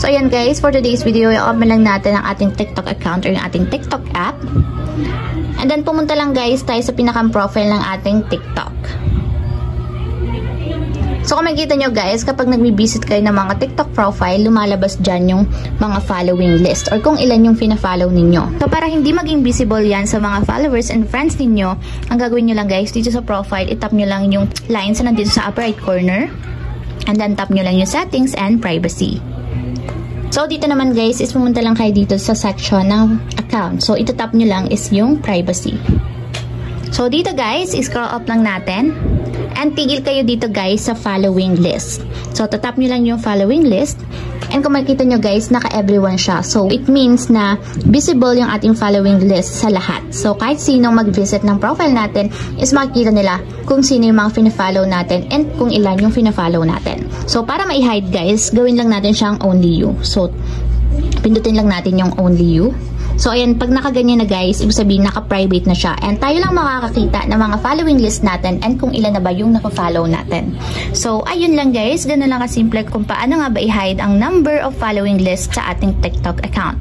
So ayan guys, for today's video, i-open lang natin ang ating TikTok account or yung ating TikTok app. And then pumunta lang guys tayo sa pinakang profile ng ating TikTok. So kung makikita nyo guys, kapag nagbi-visit kayo ng mga TikTok profile, lumalabas dyan yung mga following list or kung ilan yung fina-follow ninyo. So para hindi maging visible yan sa mga followers and friends ninyo, ang gagawin nyo lang guys, dito sa profile, itap nyo lang yung lines na nandito sa upper right corner. And then tap nyo lang yung settings and privacy. So dito naman guys, is pumunta lang kayo dito sa section ng account. So itatap nyo lang is yung privacy. So dito guys, scroll up lang natin. And tigil kayo dito guys sa following list. So tatap nyo lang yung following list. And kung makikita nyo guys, naka-everyone siya. So it means na visible yung ating following list sa lahat. So kahit sinong mag-visit ng profile natin, is makikita nila kung sino yung mga fina-follow natin and kung ilan yung fina-follow natin. So para ma-hide guys, gawin lang natin siyang only you. So pindutin lang natin yung only you. So, ayan, pag nakaganyan na guys, ibig sabihin naka-private na siya. And tayo lang makakakita ng mga following list natin and kung ilan na ba yung naka-follow natin. So, ayun lang guys, ganun lang kasimple kung paano nga ba i-hide ang number of following list sa ating TikTok account.